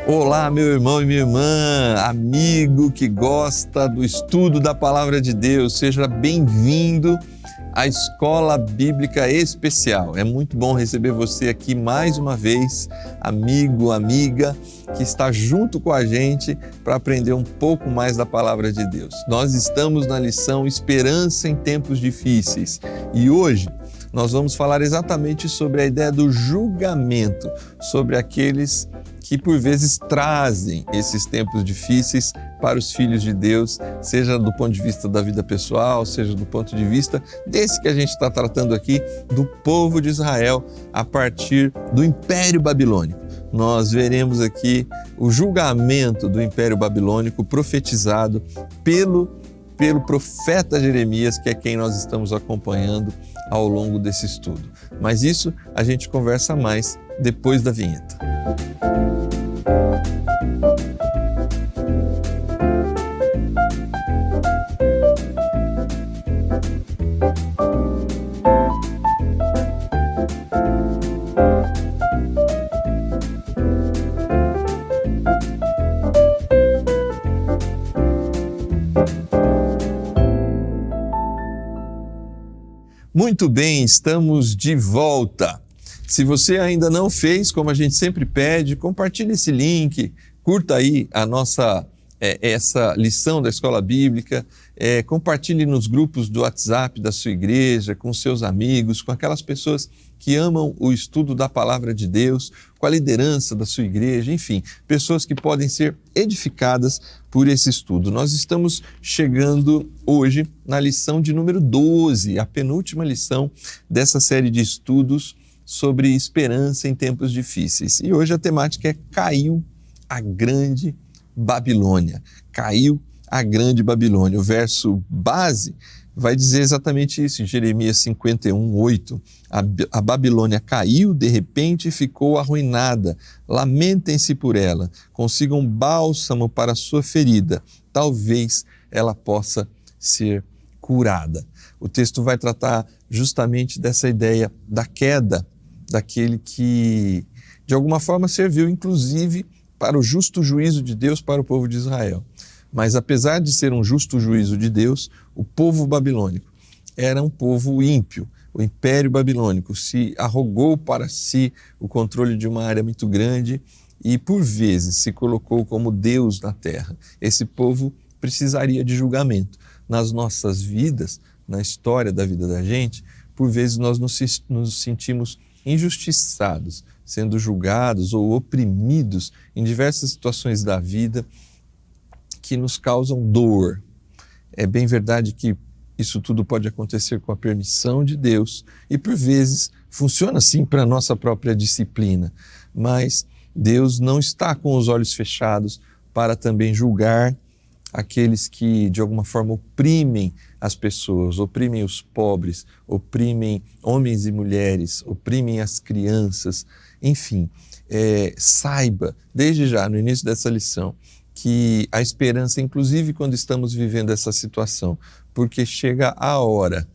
Olá, meu irmão e minha irmã, amigo que gosta do estudo da Palavra de Deus, seja bem-vindo à Escola Bíblica Especial. É muito bom receber você aqui mais uma vez, amigo, amiga, que está junto com a gente para aprender um pouco mais da Palavra de Deus. Nós estamos na lição Esperança em Tempos Difíceis e hoje nós vamos falar exatamente sobre a ideia do julgamento, sobre aqueles que por vezes trazem esses tempos difíceis para os filhos de Deus, seja do ponto de vista da vida pessoal, seja do ponto de vista desse que a gente está tratando aqui, do povo de Israel a partir do Império Babilônico. Nós veremos aqui o julgamento do Império Babilônico profetizado pelo profeta Jeremias, que é quem nós estamos acompanhando ao longo desse estudo. Mas isso a gente conversa mais depois da vinheta. Muito bem, estamos de volta. Se você ainda não fez, como a gente sempre pede, compartilhe esse link, curta aí essa lição da Escola Bíblica, compartilhe nos grupos do WhatsApp da sua igreja, com seus amigos, com aquelas pessoas que amam o estudo da Palavra de Deus, com a liderança da sua igreja, enfim, pessoas que podem ser edificadas por esse estudo. Nós estamos chegando hoje na lição de número 12, a penúltima lição dessa série de estudos sobre esperança em tempos difíceis. E hoje a temática é Caiu a Grande Babilônia. Caiu a Grande Babilônia. O verso base vai dizer exatamente isso, em Jeremias 51:8. A Babilônia caiu de repente e ficou arruinada. Lamentem-se por ela, consigam bálsamo para a sua ferida. Talvez ela possa ser curada. O texto vai tratar justamente dessa ideia da queda daquele que, de alguma forma, serviu inclusive para o justo juízo de Deus para o povo de Israel. Mas apesar de ser um justo juízo de Deus, o povo babilônico era um povo ímpio. O Império Babilônico se arrogou para si o controle de uma área muito grande e, por vezes, se colocou como Deus na terra. Esse povo precisaria de julgamento. Nas nossas vidas, na história da vida da gente, por vezes nós nos sentimos injustiçados, sendo julgados ou oprimidos em diversas situações da vida que nos causam dor. É bem verdade que isso tudo pode acontecer com a permissão de Deus e, por vezes, funciona assim para a nossa própria disciplina, mas Deus não está com os olhos fechados para também julgar aqueles que, de alguma forma, oprimem as pessoas, oprimem os pobres, oprimem homens e mulheres, oprimem as crianças, enfim. Saiba, desde já, no início dessa lição, que a esperança, inclusive quando estamos vivendo essa situação, porque chega a hora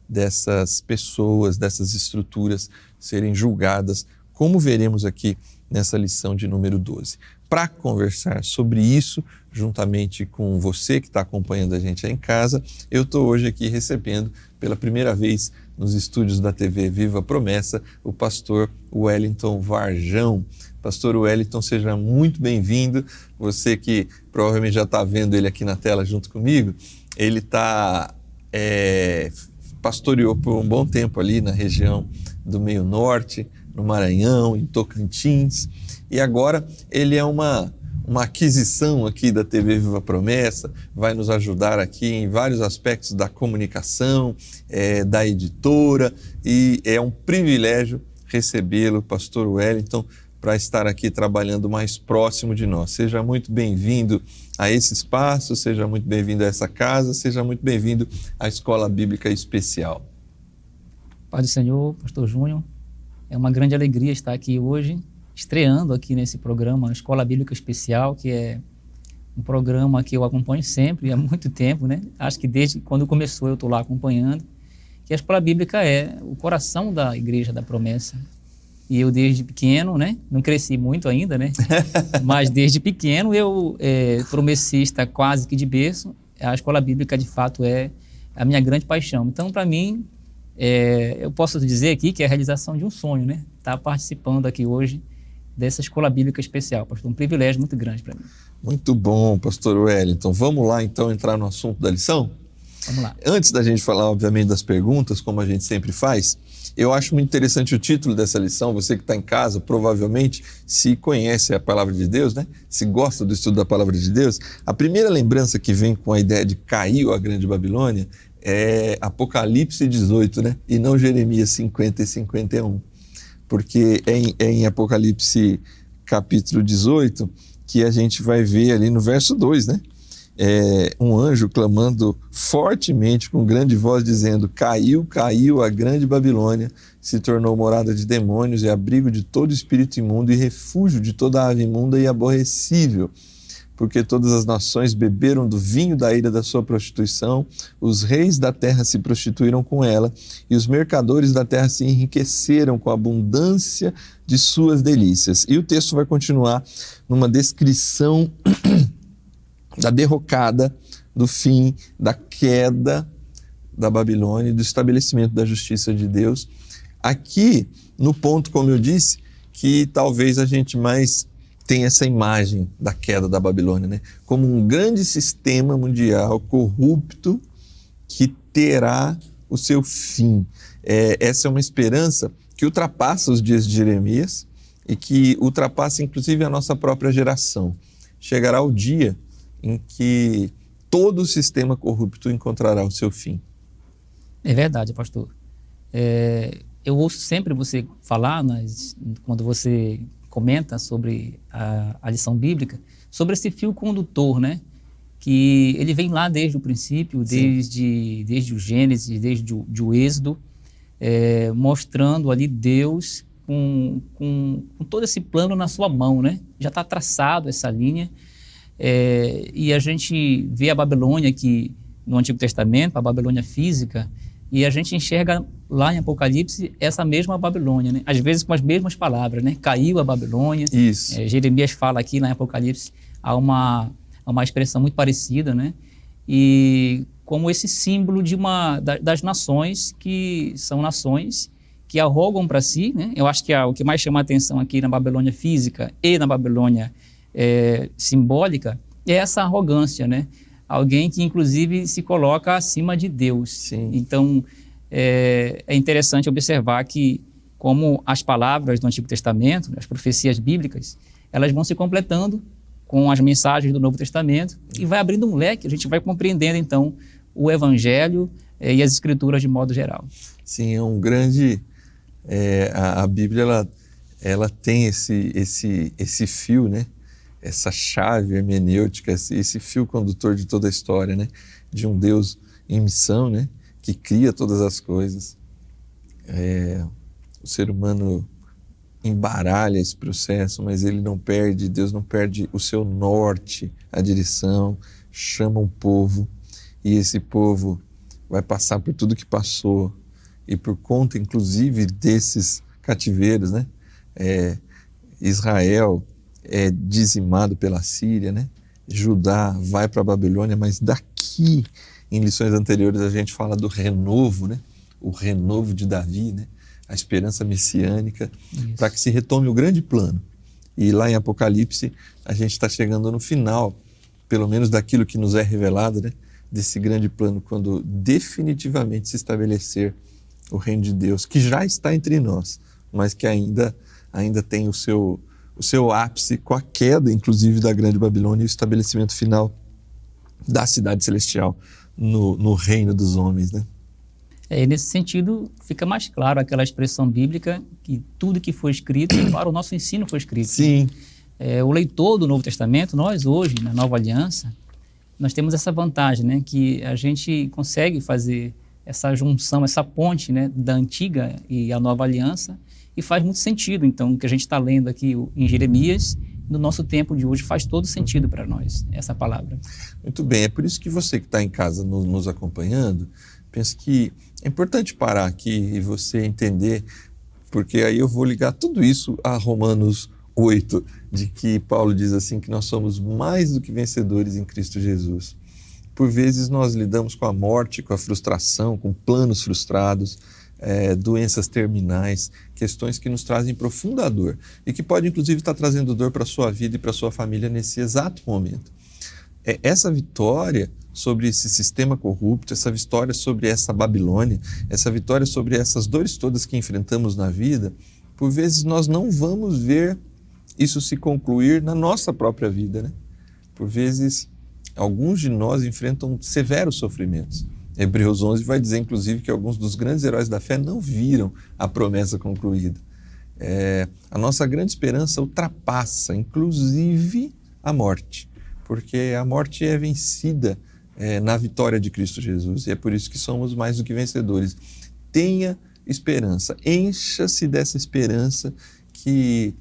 dessas pessoas, dessas estruturas serem julgadas, como veremos aqui nessa lição de número 12. Para conversar sobre isso, juntamente com você que está acompanhando a gente aí em casa, eu estou hoje aqui recebendo pela primeira vez nos estúdios da TV Viva Promessa o pastor Wellington Varjão. Pastor Wellington, seja muito bem-vindo. Você que provavelmente já está vendo ele aqui na tela junto comigo, ele pastoreou por um bom tempo ali na região do Meio Norte, no Maranhão, em Tocantins, e agora ele é uma aquisição aqui da TV Viva Promessa, vai nos ajudar aqui em vários aspectos da comunicação, da editora, e é um privilégio recebê-lo, pastor Wellington, para estar aqui trabalhando mais próximo de nós. Seja muito bem-vindo a esse espaço, seja muito bem-vindo a essa casa, seja muito bem-vindo à Escola Bíblica Especial. Paz do Senhor, pastor Júnior, é uma grande alegria estar aqui hoje, estreando aqui nesse programa, a Escola Bíblica Especial, que é um programa que eu acompanho sempre, há muito tempo, né? Acho que desde quando começou eu estou lá acompanhando, que a Escola Bíblica é o coração da Igreja da Promessa. E eu desde pequeno, né? Não cresci muito ainda, né? Mas desde pequeno eu, promessista quase que de berço, a escola bíblica de fato é a minha grande paixão. Então, para mim, eu posso dizer aqui que é a realização de um sonho, né? Estar participando aqui hoje dessa escola bíblica especial, pastor. Um privilégio muito grande para mim. Muito bom, pastor Wellington. Vamos lá, então, entrar no assunto da lição? Vamos lá. Antes da gente falar, obviamente, das perguntas, como a gente sempre faz, eu acho muito interessante o título dessa lição. Você que está em casa, provavelmente, se conhece a palavra de Deus, né? Se gosta do estudo da palavra de Deus, a primeira lembrança que vem com a ideia de caiu a grande Babilônia é Apocalipse 18, né? E não Jeremias 50 e 51. Porque é em Apocalipse capítulo 18 que a gente vai ver ali no verso 2, né? Um anjo clamando fortemente com grande voz dizendo: caiu, caiu a grande Babilônia, se tornou morada de demônios e abrigo de todo espírito imundo e refúgio de toda ave imunda e aborrecível, porque todas as nações beberam do vinho da ira da sua prostituição, os reis da terra se prostituíram com ela e os mercadores da terra se enriqueceram com a abundância de suas delícias. E o texto vai continuar numa descrição da derrocada, do fim, da queda da Babilônia e do estabelecimento da justiça de Deus. Aqui, no ponto, como eu disse, que talvez a gente mais tem essa imagem da queda da Babilônia, né? Como um grande sistema mundial corrupto que terá o seu fim. Essa é uma esperança que ultrapassa os dias de Jeremias e que ultrapassa inclusive a nossa própria geração. Chegará o dia em que todo o sistema corrupto encontrará o seu fim. É verdade, pastor. Eu ouço sempre você falar, quando você comenta sobre a lição bíblica, sobre esse fio condutor, né? Que ele vem lá desde o princípio, desde o Gênesis, desde o Êxodo, mostrando ali Deus com todo esse plano na sua mão, né? Já está traçado essa linha. E a gente vê a Babilônia aqui no Antigo Testamento, a Babilônia física, e a gente enxerga lá em Apocalipse essa mesma Babilônia, né? Às vezes com as mesmas palavras, né? Caiu a Babilônia. Isso. Jeremias fala aqui lá em Apocalipse, há uma expressão muito parecida, né? E como esse símbolo das nações, que são nações que arrogam para si, né? Eu acho que o que mais chama a atenção aqui na Babilônia física e na Babilônia simbólica é essa arrogância, né? Alguém que inclusive se coloca acima de Deus. Sim. Então é interessante observar que como as palavras do Antigo Testamento, as profecias bíblicas, elas vão se completando com as mensagens do Novo Testamento e vai abrindo um leque, a gente vai compreendendo então o Evangelho e as Escrituras de modo geral. Sim, é um grande... a Bíblia ela tem esse fio, né? Essa chave hermenêutica, esse fio condutor de toda a história, né? De um Deus em missão, né? Que cria todas as coisas. O ser humano embaralha esse processo, mas Deus não perde o seu norte, a direção, chama um povo, e esse povo vai passar por tudo que passou, e por conta, inclusive, desses cativeiros, né? Israel é dizimado pela Síria, né? Judá vai para a Babilônia, mas daqui, em lições anteriores, a gente fala do renovo, né? O renovo de Davi, né? A esperança messiânica, para que se retome o grande plano. E lá em Apocalipse, a gente está chegando no final, pelo menos daquilo que nos é revelado, né? Desse grande plano, quando definitivamente se estabelecer o reino de Deus, que já está entre nós, mas que ainda tem o seu ápice com a queda, inclusive, da grande Babilônia e o estabelecimento final da cidade celestial no reino dos homens, né? Nesse sentido, fica mais claro aquela expressão bíblica que tudo que foi escrito para o nosso ensino foi escrito. Sim. O leitor do Novo Testamento, nós hoje, na Nova Aliança, nós temos essa vantagem, né? Que a gente consegue fazer essa junção, essa ponte, né? Da antiga e a Nova Aliança, e faz muito sentido, então, o que a gente está lendo aqui em Jeremias, no nosso tempo de hoje, faz todo sentido para nós, essa palavra. Muito bem, é por isso que você que está em casa nos acompanhando, pensa que é importante parar aqui e você entender, porque aí eu vou ligar tudo isso a Romanos 8, de que Paulo diz assim que nós somos mais do que vencedores em Cristo Jesus. Por vezes nós lidamos com a morte, com a frustração, com planos frustrados, doenças terminais, questões que nos trazem profunda dor e que pode inclusive estar trazendo dor para a sua vida e para a sua família nesse exato momento. Essa vitória sobre esse sistema corrupto, essa vitória sobre essa Babilônia, essa vitória sobre essas dores todas que enfrentamos na vida, por vezes nós não vamos ver isso se concluir na nossa própria vida, né? Por vezes, alguns de nós enfrentam severos sofrimentos. Hebreus 11 vai dizer, inclusive, que alguns dos grandes heróis da fé não viram a promessa concluída. A nossa grande esperança ultrapassa, inclusive, a morte, porque a morte é vencida na vitória de Cristo Jesus, e é por isso que somos mais do que vencedores. Tenha esperança, encha-se dessa esperança que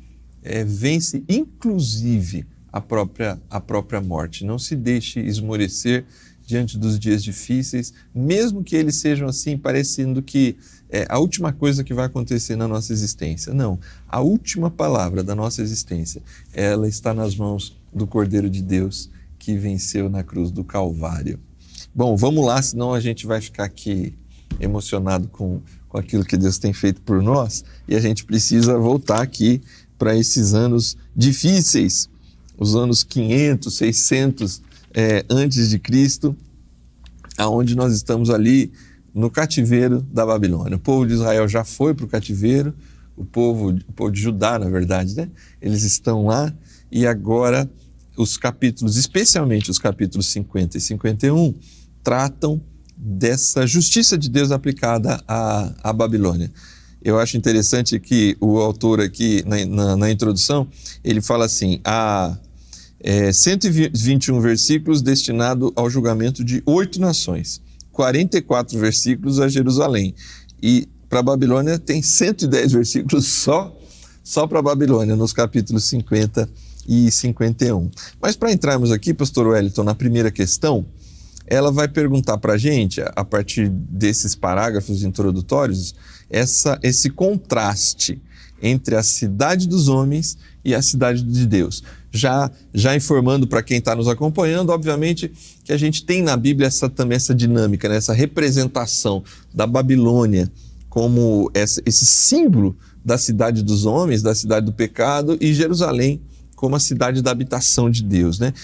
vence, inclusive, a própria morte. Não se deixe esmorecer diante dos dias difíceis, mesmo que eles sejam assim, parecendo que é a última coisa que vai acontecer na nossa existência. Não, a última palavra da nossa existência, ela está nas mãos do Cordeiro de Deus, que venceu na cruz do Calvário. Bom, vamos lá, senão a gente vai ficar aqui emocionado com aquilo que Deus tem feito por nós, e a gente precisa voltar aqui para esses anos difíceis, os anos 500, 600 antes de Cristo, aonde nós estamos ali no cativeiro da Babilônia. O povo de Israel já foi para o cativeiro, o povo de Judá, na verdade, né? Eles estão lá, e agora os capítulos, especialmente os capítulos 50 e 51, tratam dessa justiça de Deus aplicada à Babilônia. Eu acho interessante que o autor aqui, na introdução, ele fala assim, 121 versículos destinados ao julgamento de 8 nações, 44 versículos a Jerusalém, e para a Babilônia tem 110 versículos só para a Babilônia, nos capítulos 50 e 51. Mas para entrarmos aqui, pastor Wellington, na primeira questão, ela vai perguntar para a gente, a partir desses parágrafos introdutórios, esse contraste entre a cidade dos homens e a cidade de Deus. Já informando para quem está nos acompanhando, obviamente, que a gente tem na Bíblia também essa dinâmica, né? Essa representação da Babilônia como esse símbolo da cidade dos homens, da cidade do pecado, e Jerusalém como a cidade da habitação de Deus, né?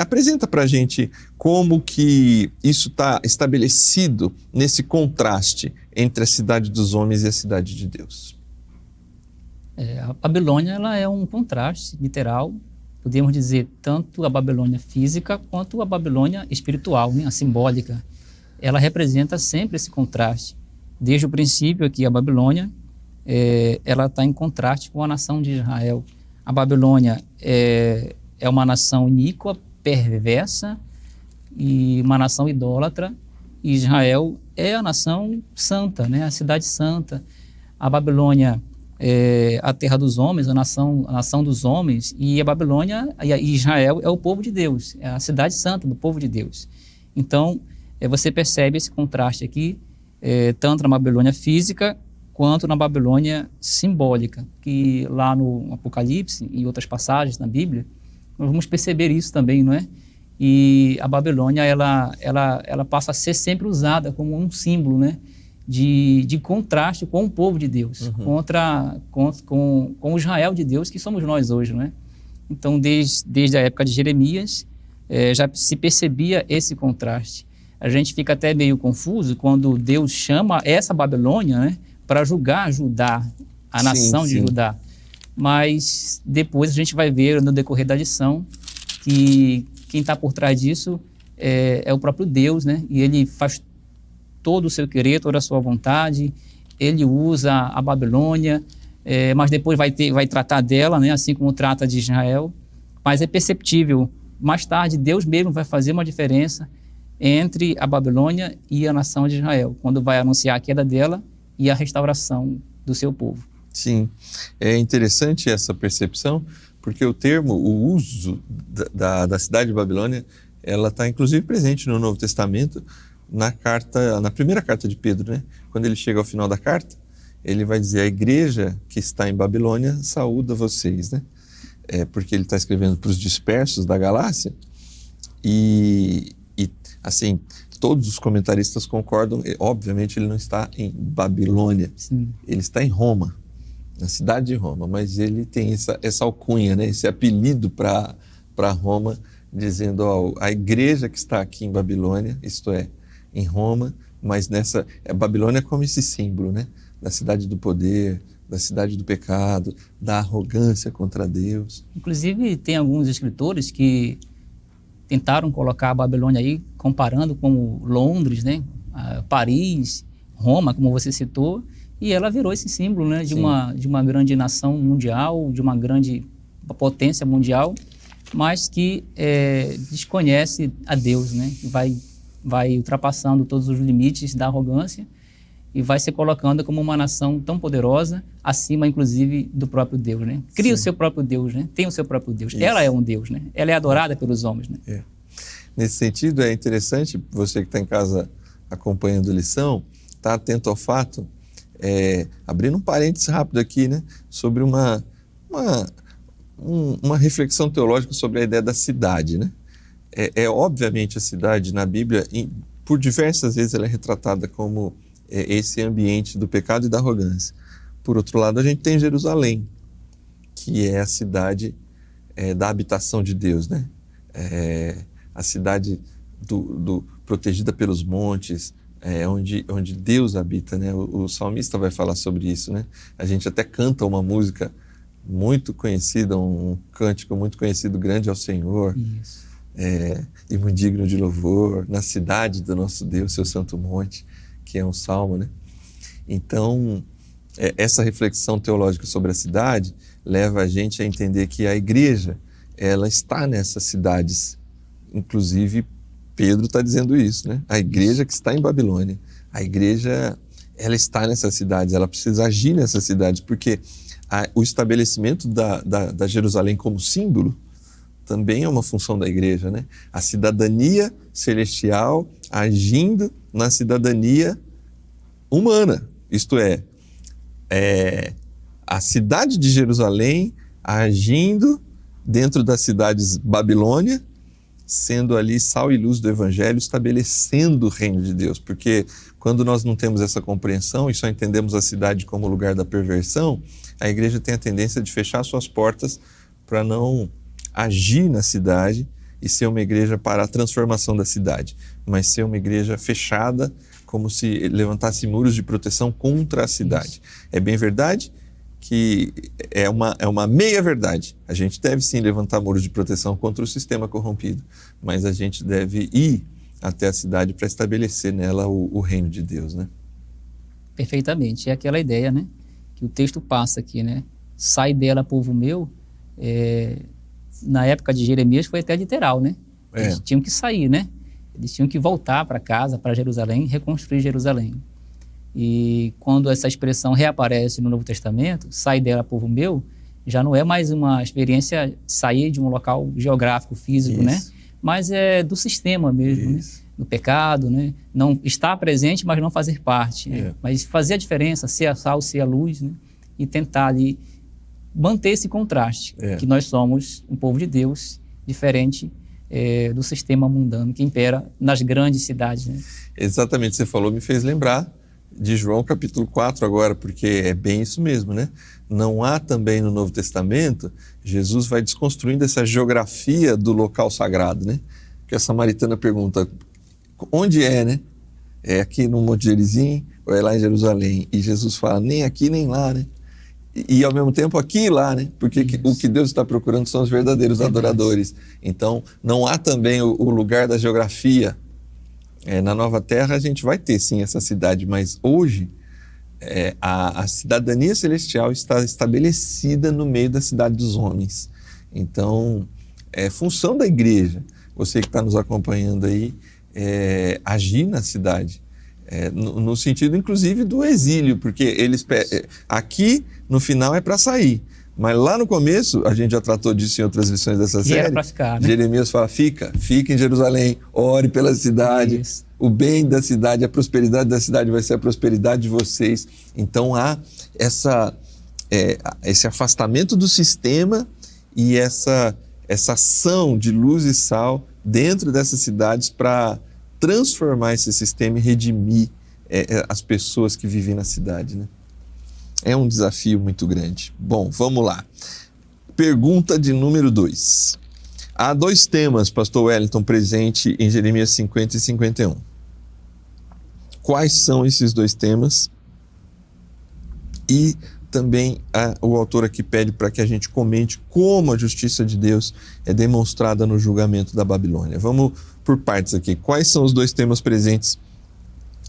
Apresenta para a gente como que isso está estabelecido nesse contraste entre a cidade dos homens e a cidade de Deus. A Babilônia, ela é um contraste literal, podemos dizer, tanto a Babilônia física quanto a Babilônia espiritual, né? A simbólica. Ela representa sempre esse contraste. Desde o princípio aqui, a Babilônia, ela está em contraste com a nação de Israel. A Babilônia é uma nação iníqua, perversa e uma nação idólatra. E Israel é a nação santa, né? A cidade santa. A Babilônia é a terra dos homens, a nação dos homens, e a Babilônia e Israel é o povo de Deus, é a cidade santa do povo de Deus. Então, você percebe esse contraste aqui, tanto na Babilônia física quanto na Babilônia simbólica, que lá no Apocalipse e outras passagens na Bíblia, nós vamos perceber isso também, não é? E a Babilônia, ela passa a ser sempre usada como um símbolo, né? De contraste com o povo de Deus, com o Israel de Deus, que somos nós hoje, não é? Então, desde a época de Jeremias, já se percebia esse contraste. A gente fica até meio confuso quando Deus chama essa Babilônia, né, para julgar Judá, a nação de Judá. Mas depois a gente vai ver no decorrer da lição que quem está por trás disso é o próprio Deus, né? E ele faz todo o seu querer, toda a sua vontade. Ele usa a Babilônia, mas depois vai tratar dela, né? Assim como trata de Israel. Mas é perceptível, mais tarde, Deus mesmo vai fazer uma diferença entre a Babilônia e a nação de Israel, quando vai anunciar a queda dela e a restauração do seu povo. Sim, é interessante essa percepção, porque o uso da cidade de Babilônia, ela está inclusive presente no Novo Testamento, na primeira carta de Pedro, né? Quando ele chega ao final da carta, ele vai dizer: a igreja que está em Babilônia saúda vocês, né? Porque ele está escrevendo para os dispersos da Galácia, e assim, todos os comentaristas concordam. Obviamente ele não está em Babilônia, Sim. Ele está em Roma, na cidade de Roma, mas ele tem essa alcunha, né? Esse apelido para Roma, dizendo: ó, a igreja que está aqui em Babilônia, isto é, em Roma, mas Babilônia como esse símbolo, né? Da cidade do poder, da cidade do pecado, da arrogância contra Deus. Inclusive, tem alguns escritores que tentaram colocar a Babilônia aí, comparando com Londres, né? Paris, Roma, como você citou, e ela virou esse símbolo, né? De uma grande nação mundial, de uma grande potência mundial, mas que desconhece a Deus, né? Vai ultrapassando todos os limites da arrogância e vai se colocando como uma nação tão poderosa, acima, inclusive, do próprio Deus, né? Cria o seu próprio Deus, né? Tem o seu próprio Deus. Isso. Ela é um Deus, né? Ela é adorada pelos homens, né? Nesse sentido, é interessante, você que está em casa acompanhando a lição, estar atento ao fato, abrindo um parênteses rápido aqui, né? Sobre uma reflexão teológica sobre a ideia da cidade, né? Obviamente, a cidade na Bíblia, por diversas vezes, ela é retratada como esse ambiente do pecado e da arrogância. Por outro lado, a gente tem Jerusalém, que é a cidade da habitação de Deus, né? A cidade protegida pelos montes, onde Deus habita, né? O salmista vai falar sobre isso, né? A gente até canta uma música muito conhecida, um cântico muito conhecido: grande é o Senhor. Isso. E muito digno de louvor, na cidade do nosso Deus, seu santo monte, que é um salmo, né? Então, essa reflexão teológica sobre a cidade leva a gente a entender que a igreja, ela está nessas cidades. Inclusive, Pedro está dizendo isso, né? A igreja que está em Babilônia, a igreja, ela está nessas cidades, ela precisa agir nessas cidades, porque o estabelecimento da Jerusalém como símbolo também é uma função da igreja, né? A cidadania celestial agindo na cidadania humana, isto é, a cidade de Jerusalém agindo dentro das cidades Babilônia, sendo ali sal e luz do Evangelho, estabelecendo o reino de Deus, porque quando nós não temos essa compreensão e só entendemos a cidade como lugar da perversão, a igreja tem a tendência de fechar suas portas para não agir na cidade e ser uma igreja para a transformação da cidade, mas ser uma igreja fechada, como se levantasse muros de proteção contra a cidade. É bem verdade que é uma meia-verdade. A gente deve sim levantar muros de proteção contra o sistema corrompido, mas a gente deve ir até a cidade para estabelecer nela o reino de Deus, né? Perfeitamente. É aquela ideia, né? Que o texto passa aqui, né? Sai dela, povo meu. Na época de Jeremias foi até literal, né? Eles tinham que sair, né? Eles tinham que voltar para casa, para Jerusalém, reconstruir Jerusalém. E quando essa expressão reaparece no Novo Testamento, sai dela, povo meu, já não é mais uma experiência de sair de um local geográfico, físico, né? Mas é do sistema mesmo, né? Do pecado, né? Não estar presente, mas não fazer parte. Né? Mas fazer a diferença, ser a sal, ser a luz, né? E tentar ali manter esse contraste, que nós somos um povo de Deus, diferente do sistema mundano que impera nas grandes cidades. Né? Exatamente, você falou, me fez lembrar de João capítulo 4 agora, porque é bem isso mesmo, né? Não há também no Novo Testamento, Jesus vai desconstruindo essa geografia do local sagrado, né? Que a samaritana pergunta, onde é, né? É aqui no Monte Gerizim ou é lá em Jerusalém? E Jesus fala, nem aqui nem lá, né? E ao mesmo tempo aqui e lá, né? Porque o que Deus está procurando são os verdadeiros adoradores. Então, não há também o lugar da geografia. Na Nova Terra a gente vai ter sim essa cidade, mas hoje a cidadania celestial está estabelecida no meio da cidade dos homens. Então, é função da igreja, você que está nos acompanhando aí, agir na cidade. No sentido, inclusive, do exílio, porque eles aqui, no final, é para sair. Mas lá no começo, a gente já tratou disso em outras lições dessa série. Era para ficar, né? Jeremias fala, fica em Jerusalém, ore pela cidade. Isso. o bem da cidade, a prosperidade da cidade vai ser a prosperidade de vocês. Então há esse afastamento do sistema e essa ação de luz e sal dentro dessas cidades para transformar esse sistema e redimir as pessoas que vivem na cidade, né? É um desafio muito grande. Bom, vamos lá. Pergunta de número 2. Há 2 temas, pastor Wellington, presente em Jeremias 50 e 51. Quais são esses 2 temas? E também o autor aqui pede para que a gente comente como a justiça de Deus é demonstrada no julgamento da Babilônia. Vamos por partes aqui. Quais são os 2 temas presentes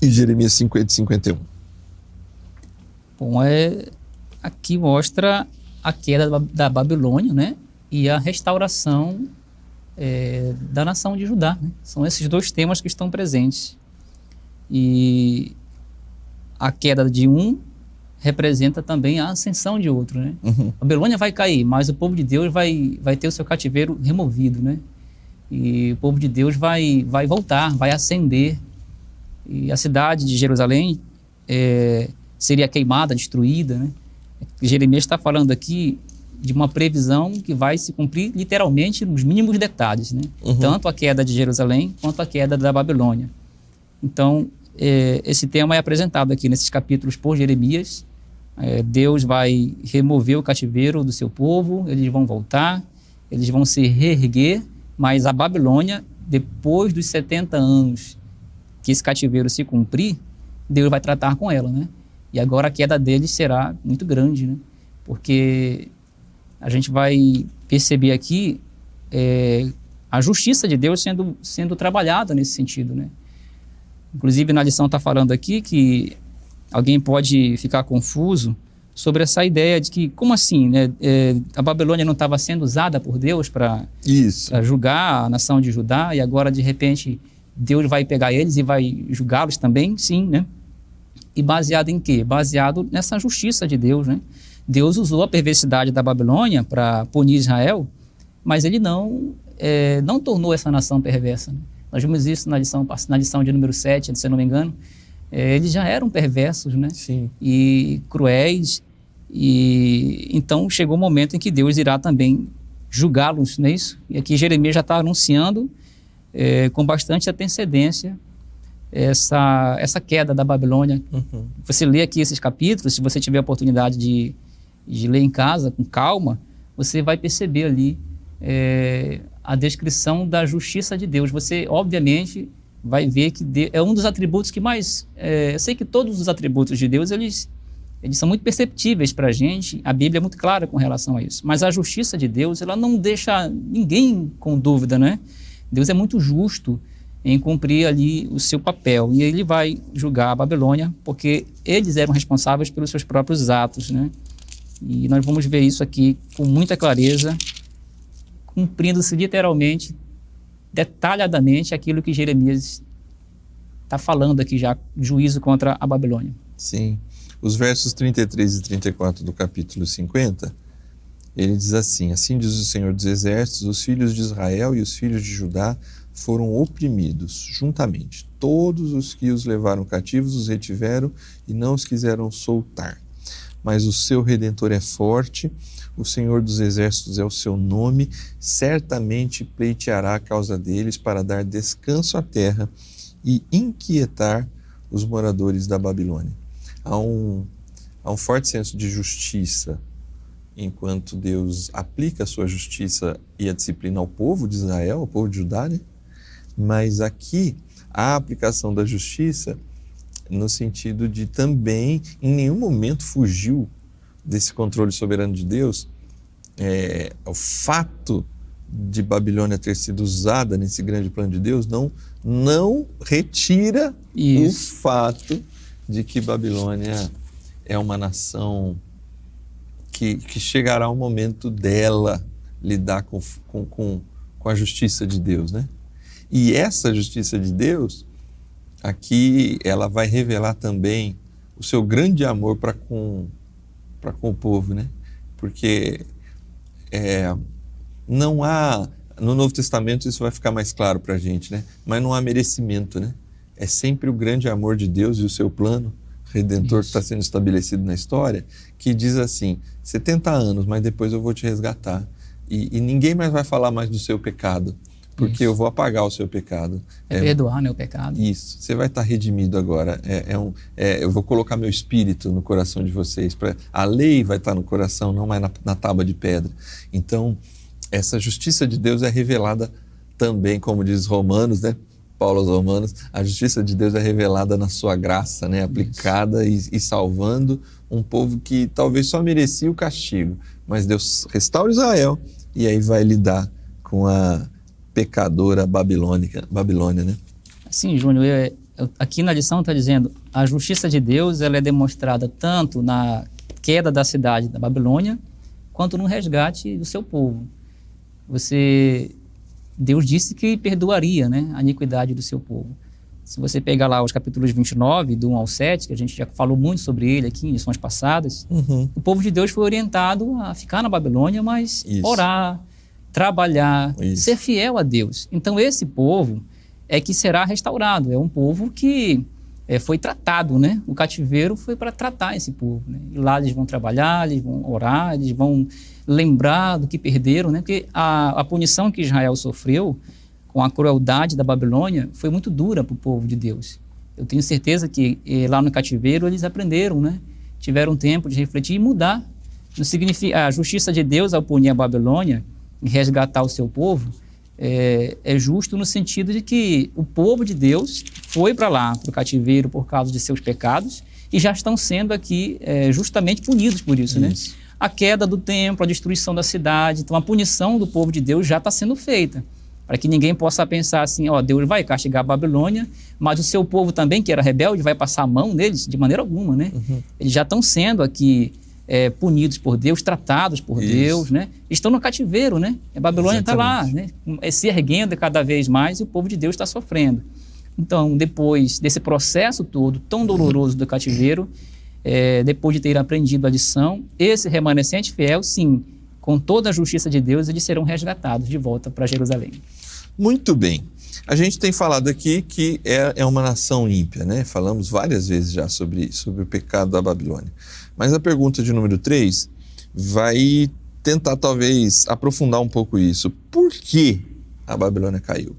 em Jeremias 50 e 51? Bom, aqui mostra a queda da Babilônia, né? E a restauração da nação de Judá, né? São esses 2 temas que estão presentes. E a queda de um representa também a ascensão de outro, né? Uhum. A Babilônia vai cair, mas o povo de Deus vai ter o seu cativeiro removido, né? E o povo de Deus vai voltar, vai ascender. E a cidade de Jerusalém seria queimada, destruída, né? Jeremias está falando aqui de uma previsão que vai se cumprir literalmente nos mínimos detalhes, né? Uhum. Tanto a queda de Jerusalém quanto a queda da Babilônia. Então, esse tema é apresentado aqui nesses capítulos por Jeremias. Deus vai remover o cativeiro do seu povo, eles vão voltar, eles vão se reerguer, mas a Babilônia, depois dos 70 anos que esse cativeiro se cumprir, Deus vai tratar com ela, né? E agora a queda deles será muito grande, né? Porque a gente vai perceber aqui a justiça de Deus sendo trabalhada nesse sentido, né? Inclusive, na lição está falando aqui que alguém pode ficar confuso sobre essa ideia de que, como assim, né? A Babilônia não estava sendo usada por Deus para julgar a nação de Judá, e agora, de repente, Deus vai pegar eles e vai julgá-los também? Sim, né? E baseado em quê? Baseado nessa justiça de Deus, né? Deus usou a perversidade da Babilônia para punir Israel, mas ele não tornou essa nação perversa, né? Nós vimos isso na lição de número 7, se eu não me engano. Eles já eram perversos, né? Sim. E cruéis. E então chegou o momento em que Deus irá também julgá-los, não é isso? E aqui Jeremias já está anunciando com bastante antecedência essa queda da Babilônia. Uhum. Você lê aqui esses capítulos, se você tiver a oportunidade de ler em casa com calma, você vai perceber ali a descrição da justiça de Deus. Você, obviamente, vai ver que é um dos atributos que mais... eu sei que todos os atributos de Deus, eles são muito perceptíveis para a gente, a Bíblia é muito clara com relação a isso, mas a justiça de Deus, ela não deixa ninguém com dúvida, né? Deus é muito justo em cumprir ali o seu papel, e ele vai julgar a Babilônia, porque eles eram responsáveis pelos seus próprios atos, né? E nós vamos ver isso aqui com muita clareza, cumprindo-se literalmente, detalhadamente, aquilo que Jeremias está falando aqui já, juízo contra a Babilônia. Sim. Os versos 33 e 34 do capítulo 50, ele diz assim: assim diz o Senhor dos Exércitos, os filhos de Israel e os filhos de Judá foram oprimidos juntamente. Todos os que os levaram cativos os retiveram e não os quiseram soltar. Mas o seu Redentor é forte, o Senhor dos Exércitos é o seu nome, certamente pleiteará a causa deles para dar descanso à terra e inquietar os moradores da Babilônia. Há um forte senso de justiça enquanto Deus aplica a sua justiça e a disciplina ao povo de Israel, ao povo de Judá, né? Mas aqui a aplicação da justiça no sentido de também em nenhum momento fugiu desse controle soberano de Deus. O fato de Babilônia ter sido usada nesse grande plano de Deus não retira o fato de que Babilônia é uma nação que chegará o momento dela lidar com a justiça de Deus, né? E essa justiça de Deus, aqui ela vai revelar também o seu grande amor para com o povo, né? Porque não há, no Novo Testamento isso vai ficar mais claro para a gente, né? Mas não há merecimento, né? é sempre o grande amor de Deus e o seu plano redentor que está sendo estabelecido na história, que diz assim, 70 anos, mas depois eu vou te resgatar. E ninguém mais vai falar mais do seu pecado, porque eu vou apagar o seu pecado. Perdoar, né, o pecado. Isso, você vai estar redimido agora. Eu vou colocar meu espírito no coração de vocês. A lei vai estar no coração, não mais na tábua de pedra. Então, essa justiça de Deus é revelada também, como diz Romanos, né? Paulo aos Romanos, a justiça de Deus é revelada na sua graça, né? Aplicada e salvando um povo que talvez só merecia o castigo. Mas Deus restaura Israel e aí vai lidar com a pecadora Babilônia, né? Sim, Júnior, aqui na lição está dizendo, a justiça de Deus ela é demonstrada tanto na queda da cidade da Babilônia, quanto no resgate do seu povo. Deus disse que perdoaria, né, a iniquidade do seu povo. Se você pegar lá os capítulos 29, do 1 ao 7, que a gente já falou muito sobre ele aqui em lições passadas, o povo de Deus foi orientado a ficar na Babilônia, mas orar, trabalhar, ser fiel a Deus. Então esse povo é que será restaurado, é um povo que foi tratado, né? O cativeiro foi para tratar esse povo, né? E lá eles vão trabalhar, eles vão orar, eles vão lembrar do que perderam, né? Porque a punição que Israel sofreu com a crueldade da Babilônia foi muito dura para o povo de Deus. Eu tenho certeza que lá no cativeiro eles aprenderam, né? Tiveram tempo de refletir e mudar. Não significa, a justiça de Deus ao punir a Babilônia e resgatar o seu povo é justo no sentido de que o povo de Deus foi para lá, para o cativeiro, por causa de seus pecados e já estão sendo aqui justamente punidos por isso, né? A queda do templo, a destruição da cidade, então a punição do povo de Deus já está sendo feita, para que ninguém possa pensar assim, Deus vai castigar a Babilônia, mas o seu povo também, que era rebelde, vai passar a mão neles de maneira alguma, né? Eles já estão sendo aqui punidos por Deus, tratados por Deus, né? Estão no cativeiro, né? A Babilônia está lá, né? Se erguendo cada vez mais e o povo de Deus está sofrendo. Então, depois desse processo todo, tão doloroso do cativeiro, depois de ter aprendido a lição, esse remanescente fiel, sim, com toda a justiça de Deus, eles serão resgatados de volta para Jerusalém. Muito bem. A gente tem falado aqui que é uma nação ímpia, né? Falamos várias vezes já sobre o pecado da Babilônia. Mas a pergunta de número 3 vai tentar talvez aprofundar um pouco isso. Por que a Babilônia caiu?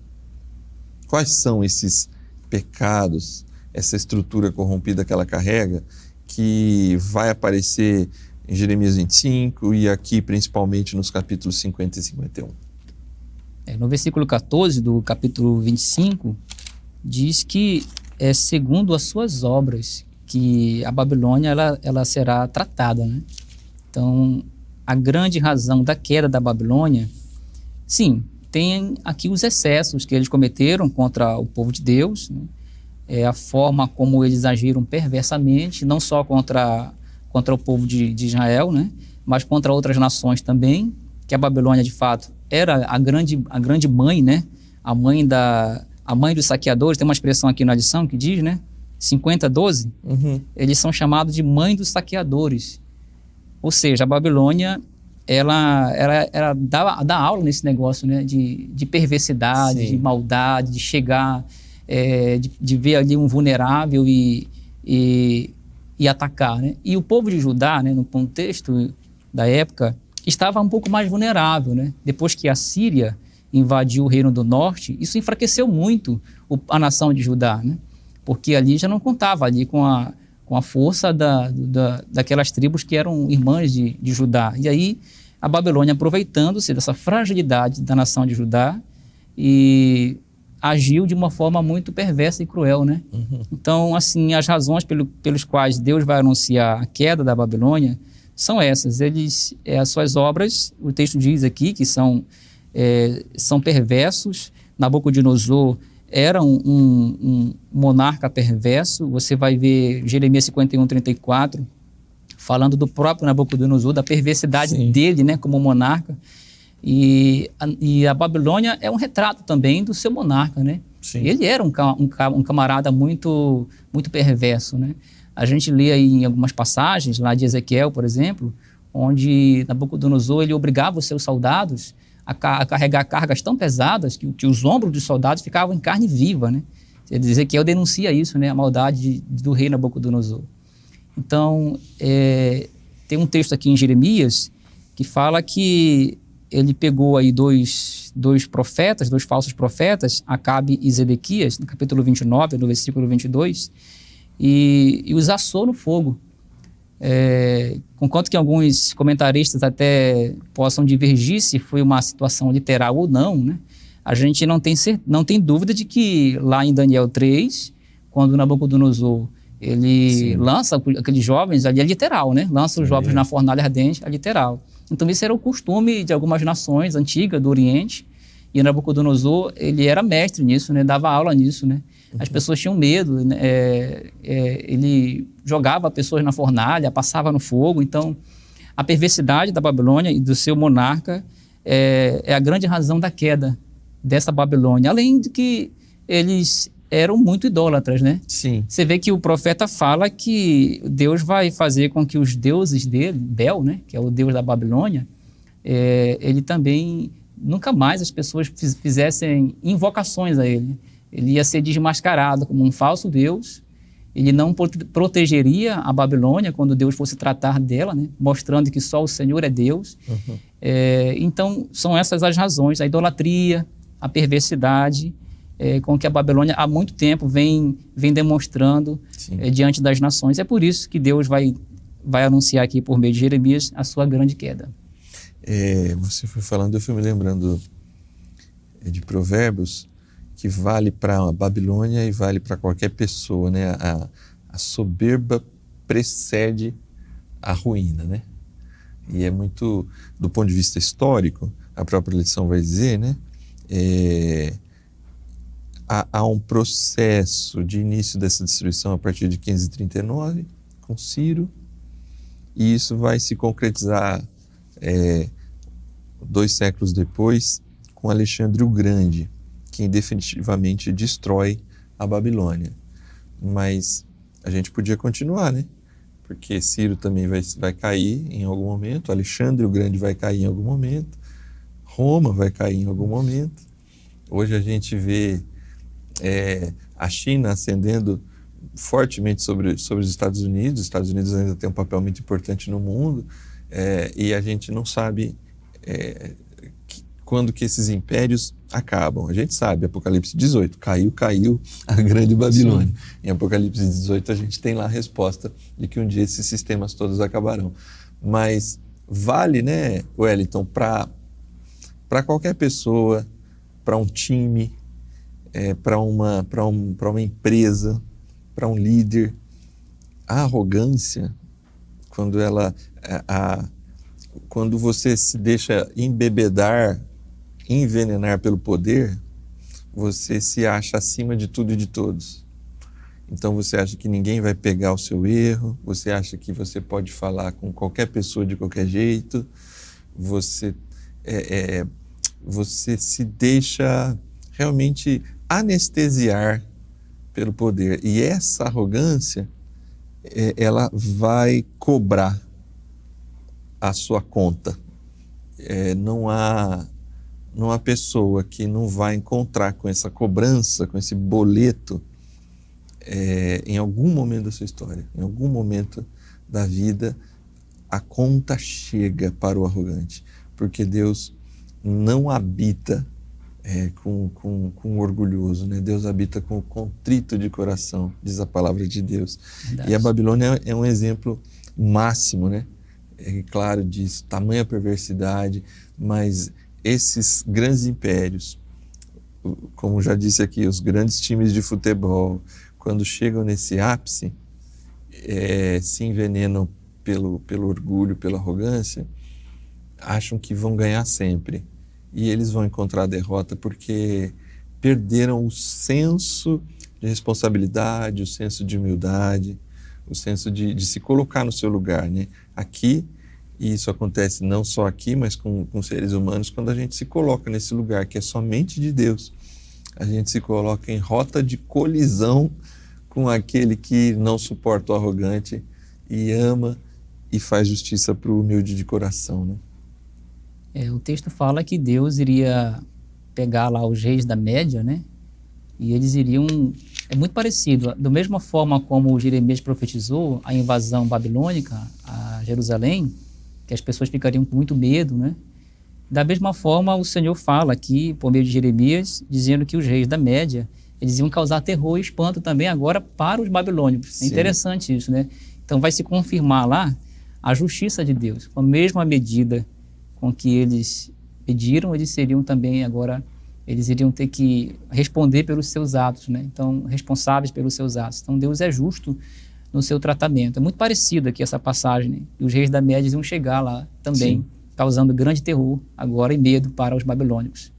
Quais são esses pecados, essa estrutura corrompida que ela carrega, que vai aparecer em Jeremias 25 e aqui principalmente nos capítulos 50 e 51? No versículo 14 do capítulo 25, diz que é segundo as suas obras que a Babilônia ela será tratada, né? Então, a grande razão da queda da Babilônia, sim, tem aqui os excessos que eles cometeram contra o povo de Deus, né? A forma como eles agiram perversamente, não só contra o povo de Israel, né? Mas contra outras nações também, que a Babilônia, de fato, era a grande mãe, né? A mãe dos saqueadores. Tem uma expressão aqui na lição que diz, né? 50:12, eles são chamados de mãe dos saqueadores. Ou seja, a Babilônia, ela dá aula nesse negócio, né? De perversidade, sim, de maldade, de chegar, de ver ali um vulnerável e atacar, né? E o povo de Judá, né, no contexto da época, estava um pouco mais vulnerável, né? Depois que a Síria invadiu o Reino do Norte, isso enfraqueceu muito a nação de Judá, né? Porque ali já não contava ali com a força daquelas tribos que eram irmãs de Judá. E aí a Babilônia, aproveitando-se dessa fragilidade da nação de Judá, e agiu de uma forma muito perversa e cruel, né? Então, assim, as razões pelos quais Deus vai anunciar a queda da Babilônia são essas. As suas obras, o texto diz aqui que são perversos. Nabucodonosor era um monarca perverso. Você vai ver Jeremias 51:34, falando do próprio Nabucodonosor, da perversidade, sim, dele, né, como monarca. E a Babilônia é um retrato também do seu monarca, né? Sim. Ele era um camarada muito, muito perverso, né? A gente lê aí em algumas passagens, lá de Ezequiel, por exemplo, onde Nabucodonosor ele obrigava os seus soldados a carregar cargas tão pesadas que os ombros dos soldados ficavam em carne viva, né? Ezequiel denuncia isso, né? A maldade do rei Nabucodonosor. Então, tem um texto aqui em Jeremias que fala que ele pegou aí dois profetas, dois falsos profetas, Acabe e Zedequias, no capítulo 29, no versículo 22, e os assou no fogo. Conquanto que alguns comentaristas até possam divergir se foi uma situação literal ou não, né? A gente não tem dúvida de que lá em Daniel 3, quando Nabucodonosor ele lança aqueles jovens, ali é literal, né? Lança os jovens na fornalha ardente, é literal. Então, isso era o costume de algumas nações antigas do Oriente, e Nabucodonosor, ele era mestre nisso, né? Dava aula nisso, né? As pessoas tinham medo, né? Ele jogava pessoas na fornalha, passava no fogo. Então, a perversidade da Babilônia e do seu monarca é a grande razão da queda dessa Babilônia, além de que eles eram muito idólatras, né? Sim. Você vê que o profeta fala que Deus vai fazer com que os deuses dele, Bel, né, que é o deus da Babilônia, ele também, nunca mais as pessoas fizessem invocações a ele. Ele ia ser desmascarado como um falso deus, ele não protegeria a Babilônia quando Deus fosse tratar dela, né, mostrando que só o Senhor é Deus. Uhum. Então, são essas as razões, a idolatria, a perversidade, com que a Babilônia há muito tempo vem demonstrando diante das nações. É por isso que Deus vai anunciar aqui por meio de Jeremias a sua grande queda. Você foi falando, eu fui me lembrando de Provérbios, que vale para a Babilônia e vale para qualquer pessoa, né? A soberba precede a ruína, né? E é muito, do ponto de vista histórico, a própria lição vai dizer, né? Há um processo de início dessa destruição a partir de 539, com Ciro, e isso vai se concretizar 2 séculos depois, com Alexandre o Grande, que definitivamente destrói a Babilônia. Mas a gente podia continuar, né? Porque Ciro também vai cair em algum momento, Alexandre o Grande vai cair em algum momento, Roma vai cair em algum momento. Hoje a gente vê a China ascendendo fortemente sobre os Estados Unidos. Os Estados Unidos ainda tem um papel muito importante no mundo, e a gente não sabe quando que esses impérios acabam. A gente sabe, Apocalipse 18, caiu a grande Babilônia. Sim. Em Apocalipse 18 a gente tem lá a resposta de que um dia esses sistemas todos acabarão. Mas vale, né, Wellington, para qualquer pessoa, para um time, para uma empresa, para um líder, a arrogância, quando você se deixa embebedar, envenenar pelo poder, você se acha acima de tudo e de todos. Então você acha que ninguém vai pegar o seu erro, você acha que você pode falar com qualquer pessoa de qualquer jeito, você se deixa realmente anestesiar pelo poder. E essa arrogância, ela vai cobrar a sua conta. Não há pessoa que não vai encontrar com essa cobrança, com esse boleto, em algum momento da sua história, em algum momento da vida, a conta chega para o arrogante, porque Deus não habita com o orgulhoso, né? Deus habita com o contrito de coração, diz a palavra de Deus. Verdade. E a Babilônia é um exemplo máximo, né? Claro, disso, tamanha perversidade, mas esses grandes impérios, como já disse aqui, os grandes times de futebol, quando chegam nesse ápice, se envenenam pelo orgulho, pela arrogância, acham que vão ganhar sempre. E eles vão encontrar a derrota porque perderam o senso de responsabilidade, o senso de humildade, o senso de se colocar no seu lugar, né? Aqui, e isso acontece não só aqui, mas com seres humanos, quando a gente se coloca nesse lugar que é somente de Deus, a gente se coloca em rota de colisão com aquele que não suporta o arrogante e ama e faz justiça para o humilde de coração, né? O texto fala que Deus iria pegar lá os reis da Média, né? E eles iriam É muito parecido. Da mesma forma como Jeremias profetizou a invasão babilônica a Jerusalém, que as pessoas ficariam com muito medo, né? Da mesma forma, o Senhor fala aqui, por meio de Jeremias, dizendo que os reis da Média, eles iam causar terror e espanto também agora para os babilônicos. Sim. É interessante isso, né? Então vai se confirmar lá a justiça de Deus. Com a mesma medida com que eles pediram, eles seriam também agora, eles iriam ter que responder pelos seus atos, né? Então, responsáveis pelos seus atos. Então, Deus é justo no seu tratamento. É muito parecido aqui essa passagem, né? E os reis da Média iam chegar lá também, sim, causando grande terror agora e medo para os babilônicos.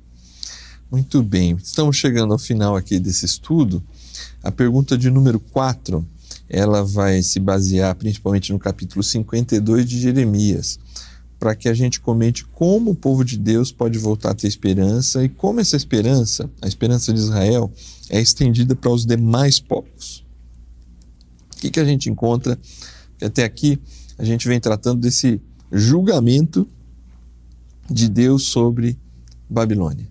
Muito bem, estamos chegando ao final aqui desse estudo. A pergunta de número 4, ela vai se basear principalmente no capítulo 52 de Jeremias, para que a gente comente como o povo de Deus pode voltar a ter esperança e como essa esperança, a esperança de Israel, é estendida para os demais povos. O que a gente encontra? Até aqui a gente vem tratando desse julgamento de Deus sobre Babilônia.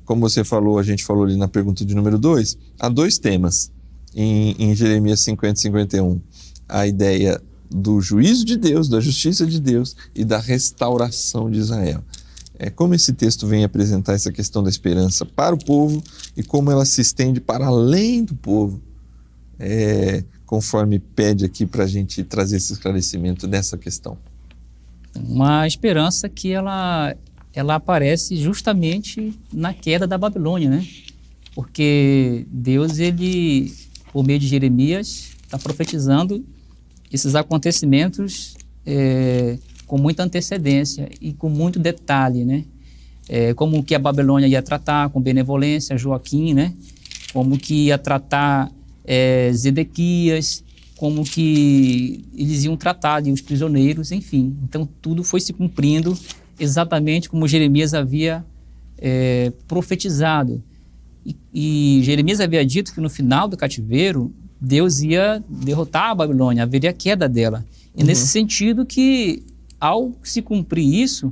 Como você falou, a gente falou ali na pergunta de número 2, há 2 temas em Jeremias 50 e 51. A ideia do juízo de Deus, da justiça de Deus e da restauração de Israel. Como esse texto vem apresentar essa questão da esperança para o povo e como ela se estende para além do povo, conforme pede aqui para a gente trazer esse esclarecimento dessa questão. Uma esperança que ela aparece justamente na queda da Babilônia, né? Porque Deus, ele, por meio de Jeremias, está profetizando esses acontecimentos com muita antecedência e com muito detalhe, né? Como que a Babilônia ia tratar com benevolência Joaquim, né? Como que ia tratar Zedequias, como que eles iam tratar os prisioneiros, enfim. Então, tudo foi se cumprindo exatamente como Jeremias havia profetizado. E Jeremias havia dito que no final do cativeiro, Deus ia derrotar a Babilônia, haveria a queda dela. E nesse sentido que, ao se cumprir isso,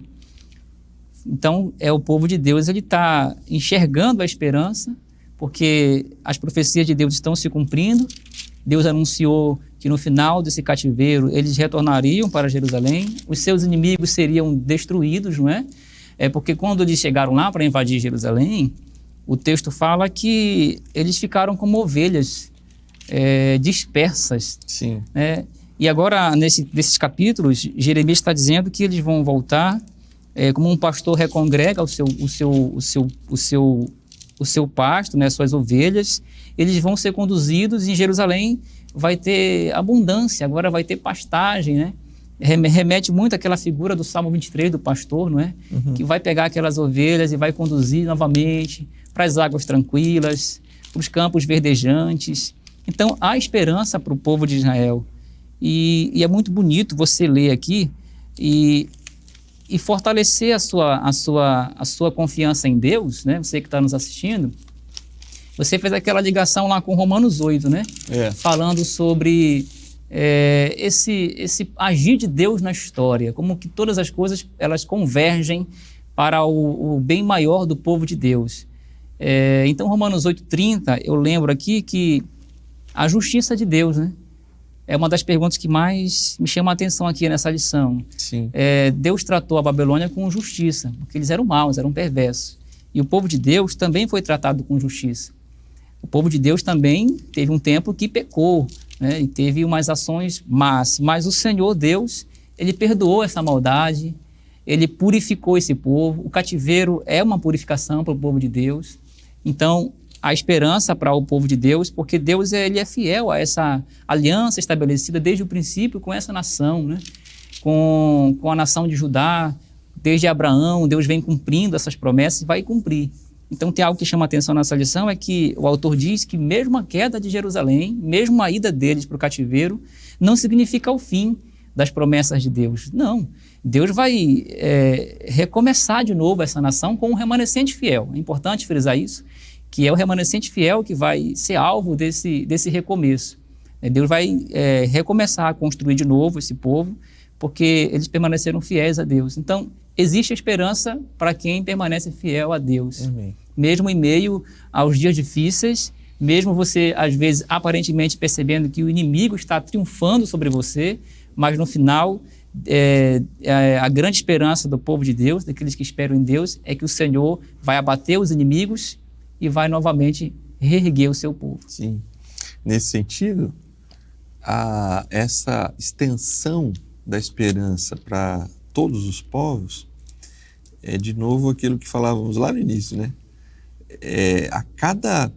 então o povo de Deus está enxergando a esperança, porque as profecias de Deus estão se cumprindo. Deus anunciou que no final desse cativeiro eles retornariam para Jerusalém, os seus inimigos seriam destruídos, não é? Porque quando eles chegaram lá para invadir Jerusalém, o texto fala que eles ficaram como ovelhas dispersas. Sim. E agora, nesses capítulos, Jeremias está dizendo que eles vão voltar como um pastor recongrega o seu pasto, né, suas ovelhas. Eles vão ser conduzidos. Em Jerusalém vai ter abundância, agora vai ter pastagem, né? Remete muito àquela figura do Salmo 23 do pastor, não é? Que vai pegar aquelas ovelhas e vai conduzir novamente para as águas tranquilas, para os campos verdejantes. Então, há esperança para o povo de Israel. E é muito bonito você ler aqui e fortalecer a sua confiança em Deus, né? Você que está nos assistindo, você fez aquela ligação lá com Romanos 8, né? Falando sobre esse agir de Deus na história, como que todas as coisas elas convergem para o bem maior do povo de Deus. Então, Romanos 8:30, eu lembro aqui que a justiça de Deus, né? É uma das perguntas que mais me chama a atenção aqui nessa lição. Sim. Deus tratou a Babilônia com justiça, porque eles eram maus, eram perversos. E o povo de Deus também foi tratado com justiça. O povo de Deus também teve um tempo que pecou, né? E teve umas ações más. Mas o Senhor Deus, Ele perdoou essa maldade, Ele purificou esse povo. O cativeiro é uma purificação para o povo de Deus. Então, a esperança para o povo de Deus, porque Deus ele é fiel a essa aliança estabelecida desde o princípio com essa nação, né? Com a nação de Judá, desde Abraão, Deus vem cumprindo essas promessas e vai cumprir. Então tem algo que chama a atenção nessa lição, é que o autor diz que mesmo a queda de Jerusalém, mesmo a ida deles para o cativeiro, não significa o fim das promessas de Deus. Não, Deus vai recomeçar de novo essa nação com um remanescente fiel. É importante frisar isso, que é o remanescente fiel que vai ser alvo desse recomeço. Deus vai recomeçar a construir de novo esse povo, porque eles permaneceram fiéis a Deus. Então, existe esperança para quem permanece fiel a Deus. Mesmo em meio aos dias difíceis, mesmo você, às vezes, aparentemente percebendo que o inimigo está triunfando sobre você, mas no final, a grande esperança do povo de Deus, daqueles que esperam em Deus, é que o Senhor vai abater os inimigos e vai novamente reerguer o seu povo. Sim. Nesse sentido, essa extensão da esperança para todos os povos é de novo aquilo que falávamos lá no início, né? A cada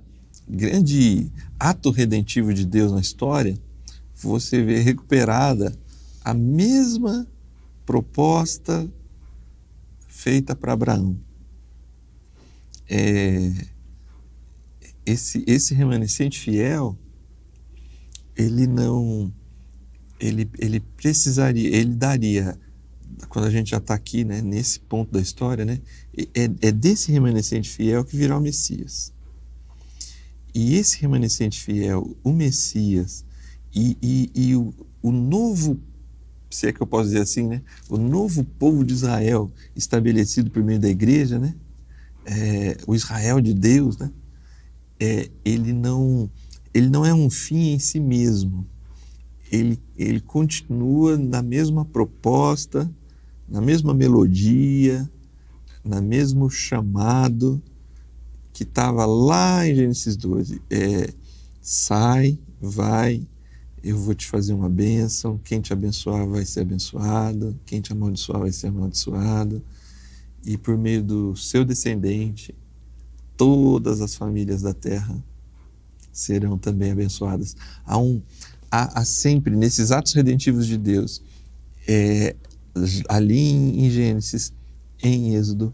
grande ato redentivo de Deus na história, você vê recuperada a mesma proposta feita para Abraão. Esse remanescente fiel, ele daria, quando a gente já está aqui, né, nesse ponto da história, né, é desse remanescente fiel que virá o Messias. E esse remanescente fiel, o Messias, e o novo, se é que eu posso dizer assim, né, o novo povo de Israel estabelecido por meio da igreja, né, o Israel de Deus, né, ele não é um fim em si mesmo. Ele continua na mesma proposta, na mesma melodia, no mesmo chamado que estava lá em Gênesis 12. Sai, vai, eu vou te fazer uma bênção, quem te abençoar vai ser abençoado, quem te amaldiçoar vai ser amaldiçoado, e por meio do seu descendente, todas as famílias da terra serão também abençoadas. Há sempre, nesses atos redentivos de Deus, ali em Gênesis, em Êxodo,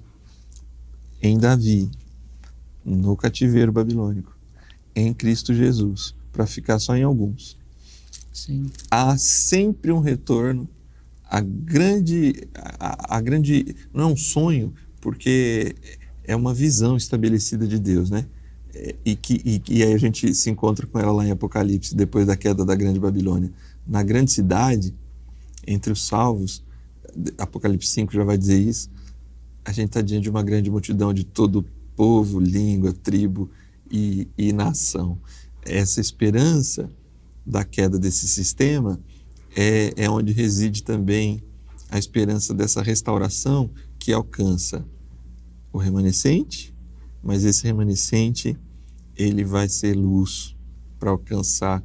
em Davi, no cativeiro babilônico, em Cristo Jesus, para ficar só em alguns. Sim. Há sempre um retorno a grande, não é um sonho, porque é uma visão estabelecida de Deus, né? E aí a gente se encontra com ela lá em Apocalipse, depois da queda da grande Babilônia. Na grande cidade, entre os salvos, Apocalipse 5 já vai dizer isso, a gente está diante de uma grande multidão de todo povo, língua, tribo e nação. Essa esperança da queda desse sistema é onde reside também a esperança dessa restauração que alcança o remanescente, mas esse remanescente, ele vai ser luz para alcançar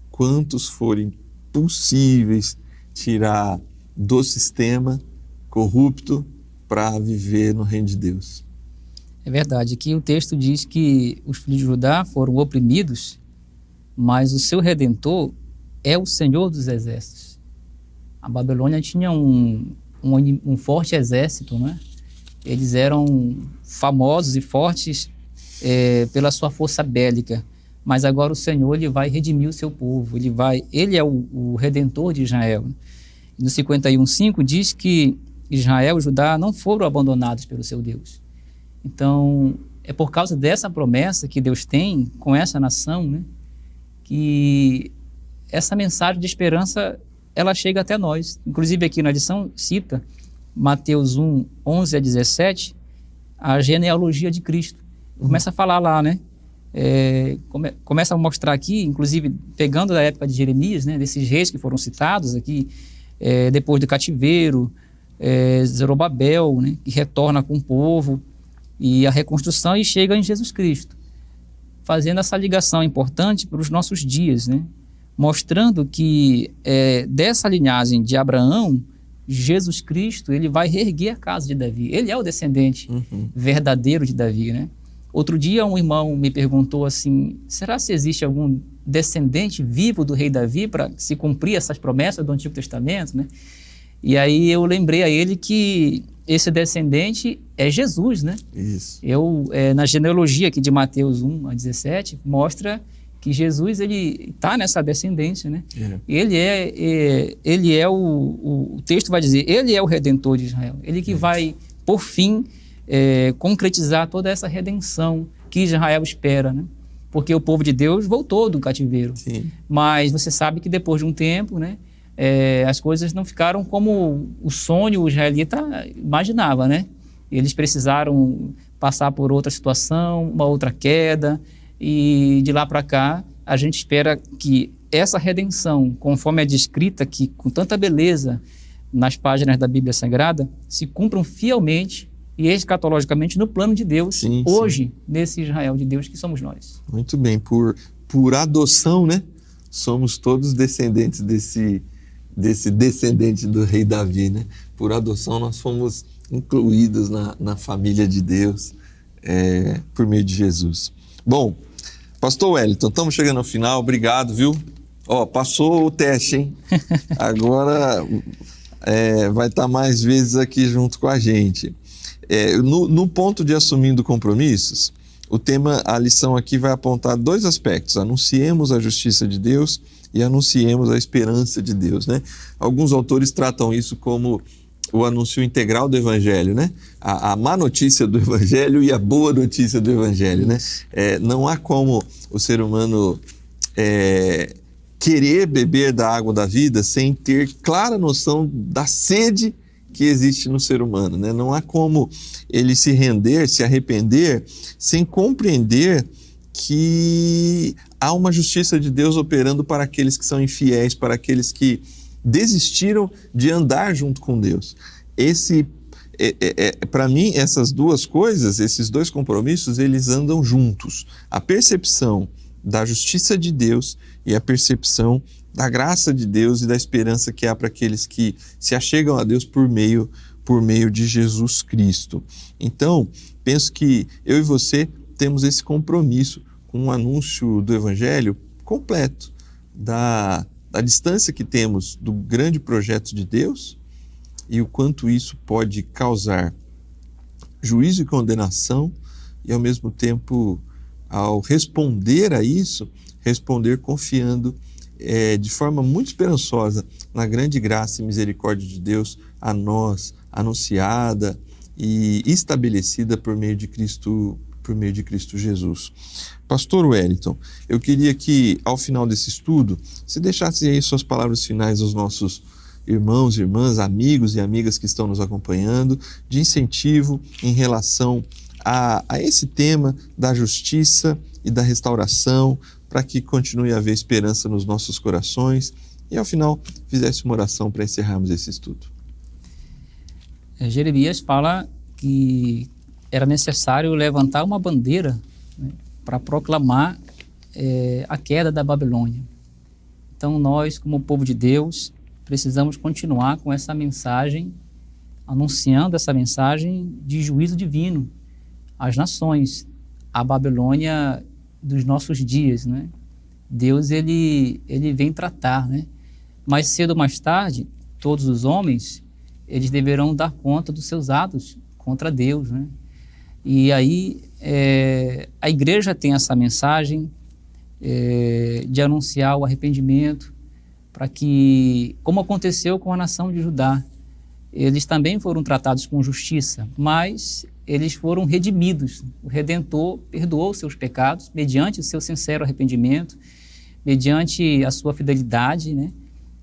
quantos forem possíveis tirar do sistema corrupto para viver no reino de Deus. É verdade. Aqui o texto diz que os filhos de Judá foram oprimidos, mas o seu Redentor é o Senhor dos Exércitos. A Babilônia tinha um forte exército, né? Eles eram famosos e fortes pela sua força bélica, mas agora o Senhor ele vai redimir o seu povo, ele é o Redentor de Israel. No 51:5 diz que Israel e Judá não foram abandonados pelo seu Deus. Então, é por causa dessa promessa que Deus tem com essa nação, né, que essa mensagem de esperança ela chega até nós. Inclusive aqui na edição cita Mateus 1:11-17, a genealogia de Cristo. Começa a falar lá, né? Começa a mostrar aqui, inclusive pegando da época de Jeremias, né, desses reis que foram citados aqui, depois do cativeiro, Zorobabel, né, que retorna com o povo, e a reconstrução e chega em Jesus Cristo, fazendo essa ligação importante para os nossos dias, né? Mostrando que dessa linhagem de Abraão, Jesus Cristo, ele vai reerguer a casa de Davi. Ele é o descendente verdadeiro de Davi, né? Outro dia um irmão me perguntou assim, será se existe algum descendente vivo do rei Davi para se cumprir essas promessas do Antigo Testamento, né? E aí eu lembrei a ele que esse descendente é Jesus, né? Isso. Na genealogia aqui de Mateus 1:17, mostra que Jesus ele está nessa descendência, né? Ele é o texto vai dizer, ele é o Redentor de Israel. Ele que vai, por fim, concretizar toda essa redenção que Israel espera, né? Porque o povo de Deus voltou do cativeiro. Sim. Mas você sabe que depois de um tempo, né, as coisas não ficaram como o sonho o israelita imaginava, né? Eles precisaram passar por outra situação, uma outra queda, e de lá para cá a gente espera que essa redenção, conforme é descrita aqui com tanta beleza nas páginas da Bíblia Sagrada, se cumpram fielmente e escatologicamente no plano de Deus, sim, hoje, sim. nesse Israel de Deus que somos nós. Muito bem, por adoção, né? Somos todos descendentes desse descendente do rei Davi, né? Por adoção nós fomos incluídos na família de Deus por meio de Jesus. Bom, pastor Wellington, estamos chegando ao final, obrigado, viu? Passou o teste, hein? Agora vai estar mais vezes aqui junto com a gente. No ponto de assumindo compromissos, a lição aqui vai apontar 2 aspectos: anunciemos a justiça de Deus e anunciemos a esperança de Deus, né? Alguns autores tratam isso como o anúncio integral do Evangelho, né? A má notícia do Evangelho e a boa notícia do Evangelho, né? Não há como o ser humano querer beber da água da vida sem ter clara noção da sede que existe no ser humano, né? Não há como ele se render, se arrepender, sem compreender que há uma justiça de Deus operando para aqueles que são infiéis, para aqueles que desistiram de andar junto com Deus. Para mim, essas 2 coisas, esses 2 compromissos, eles andam juntos. A percepção da justiça de Deus e a percepção da graça de Deus e da esperança que há para aqueles que se achegam a Deus por meio de Jesus Cristo. Então, penso que eu e você temos esse compromisso com o anúncio do Evangelho completo, da distância que temos do grande projeto de Deus e o quanto isso pode causar juízo e condenação, e ao mesmo tempo, ao responder a isso, responder confiando de forma muito esperançosa na grande graça e misericórdia de Deus a nós, anunciada e estabelecida por meio de Cristo Jesus. Pastor Wellington, eu queria que ao final desse estudo você deixasse aí suas palavras finais aos nossos irmãos, irmãs, amigos e amigas que estão nos acompanhando, de incentivo em relação a esse tema da justiça e da restauração, para que continue a haver esperança nos nossos corações, e ao final fizesse uma oração para encerrarmos esse estudo. Jeremias fala que era necessário levantar uma bandeira, né, para proclamar a queda da Babilônia. Então nós, como povo de Deus, precisamos continuar com essa mensagem, anunciando essa mensagem de juízo divino às nações, a Babilônia dos nossos dias, né? Deus, ele vem tratar, né? Mais cedo ou mais tarde, todos os homens, eles deverão dar conta dos seus atos contra Deus, né? E aí a igreja tem essa mensagem de anunciar o arrependimento, para que, como aconteceu com a nação de Judá, eles também foram tratados com justiça, mas eles foram redimidos. O Redentor perdoou seus pecados mediante o seu sincero arrependimento, mediante a sua fidelidade, né?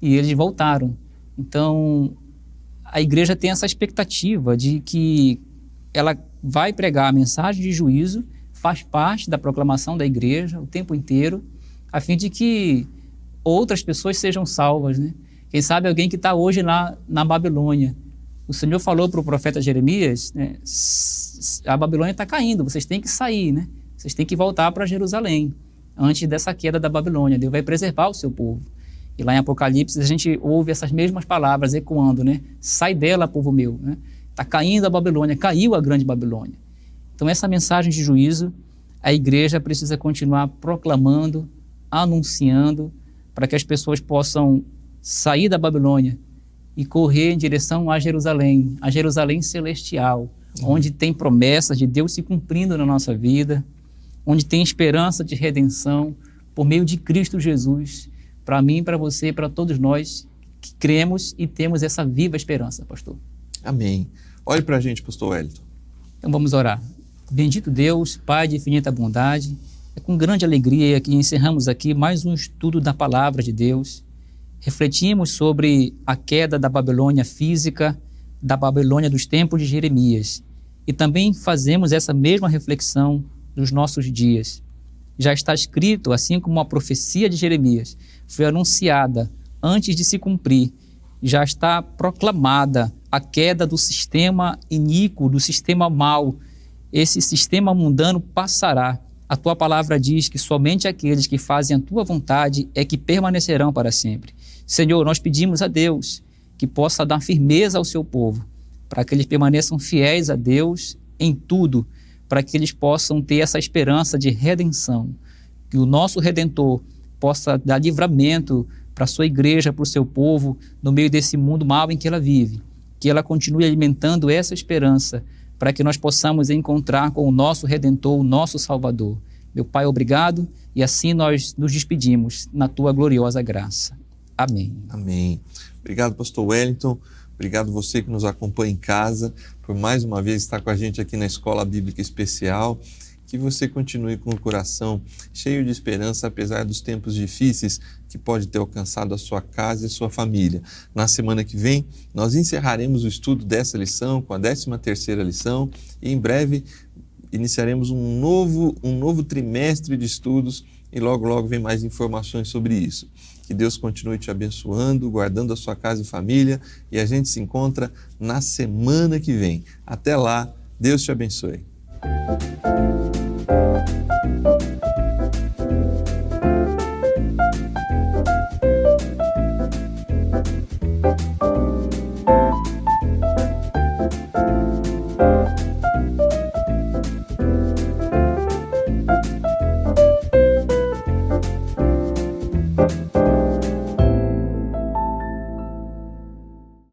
E eles voltaram. Então, a igreja tem essa expectativa de que ela vai pregar a mensagem de juízo, faz parte da proclamação da igreja o tempo inteiro, a fim de que outras pessoas sejam salvas, né? Quem sabe alguém que está hoje lá na Babilônia. O Senhor falou para o profeta Jeremias, né, a Babilônia está caindo, vocês têm que sair, né? Vocês têm que voltar para Jerusalém, antes dessa queda da Babilônia. Deus vai preservar o seu povo. E lá em Apocalipse a gente ouve essas mesmas palavras ecoando, né? Sai dela, povo meu, né? Está caindo a Babilônia, caiu a grande Babilônia. Então essa mensagem de juízo, a igreja precisa continuar proclamando, anunciando, para que as pessoas possam sair da Babilônia e correr em direção a Jerusalém celestial, onde tem promessas de Deus se cumprindo na nossa vida, onde tem esperança de redenção por meio de Cristo Jesus, para mim, para você, para todos nós que cremos e temos essa viva esperança, pastor. Amém. Olhe para a gente, pastor Wellington. Então vamos orar. Bendito Deus, Pai de infinita bondade, é com grande alegria que encerramos aqui mais um estudo da palavra de Deus. Refletimos sobre a queda da Babilônia física, da Babilônia dos tempos de Jeremias, e também fazemos essa mesma reflexão nos nossos dias. já está escrito, assim como a profecia de Jeremias foi anunciada antes de se cumprir, já está proclamada a queda do sistema iníquo, do sistema mau. Esse sistema mundano passará. A tua palavra diz que somente aqueles que fazem a tua vontade é que permanecerão para sempre. Senhor, nós pedimos a Deus que possa dar firmeza ao seu povo, para que eles permaneçam fiéis a Deus em tudo, para que eles possam ter essa esperança de redenção, que o nosso Redentor possa dar livramento para a sua igreja, para o seu povo, no meio desse mundo mau em que ela vive, que ela continue alimentando essa esperança, para que nós possamos encontrar com o nosso Redentor, o nosso Salvador. Meu Pai, obrigado, e assim nós nos despedimos na tua gloriosa graça. Amém. Amém. Obrigado, pastor Wellington. Obrigado você que nos acompanha em casa, por mais uma vez estar com a gente aqui na Escola Bíblica Especial. Que você continue com o coração cheio de esperança, apesar dos tempos difíceis que pode ter alcançado a sua casa e a sua família. Na semana que vem, nós encerraremos o estudo dessa lição com a 13ª lição e em breve iniciaremos um novo trimestre de estudos e logo vem mais informações sobre isso. Que Deus continue te abençoando, guardando a sua casa e família e a gente se encontra na semana que vem. Até lá, Deus te abençoe.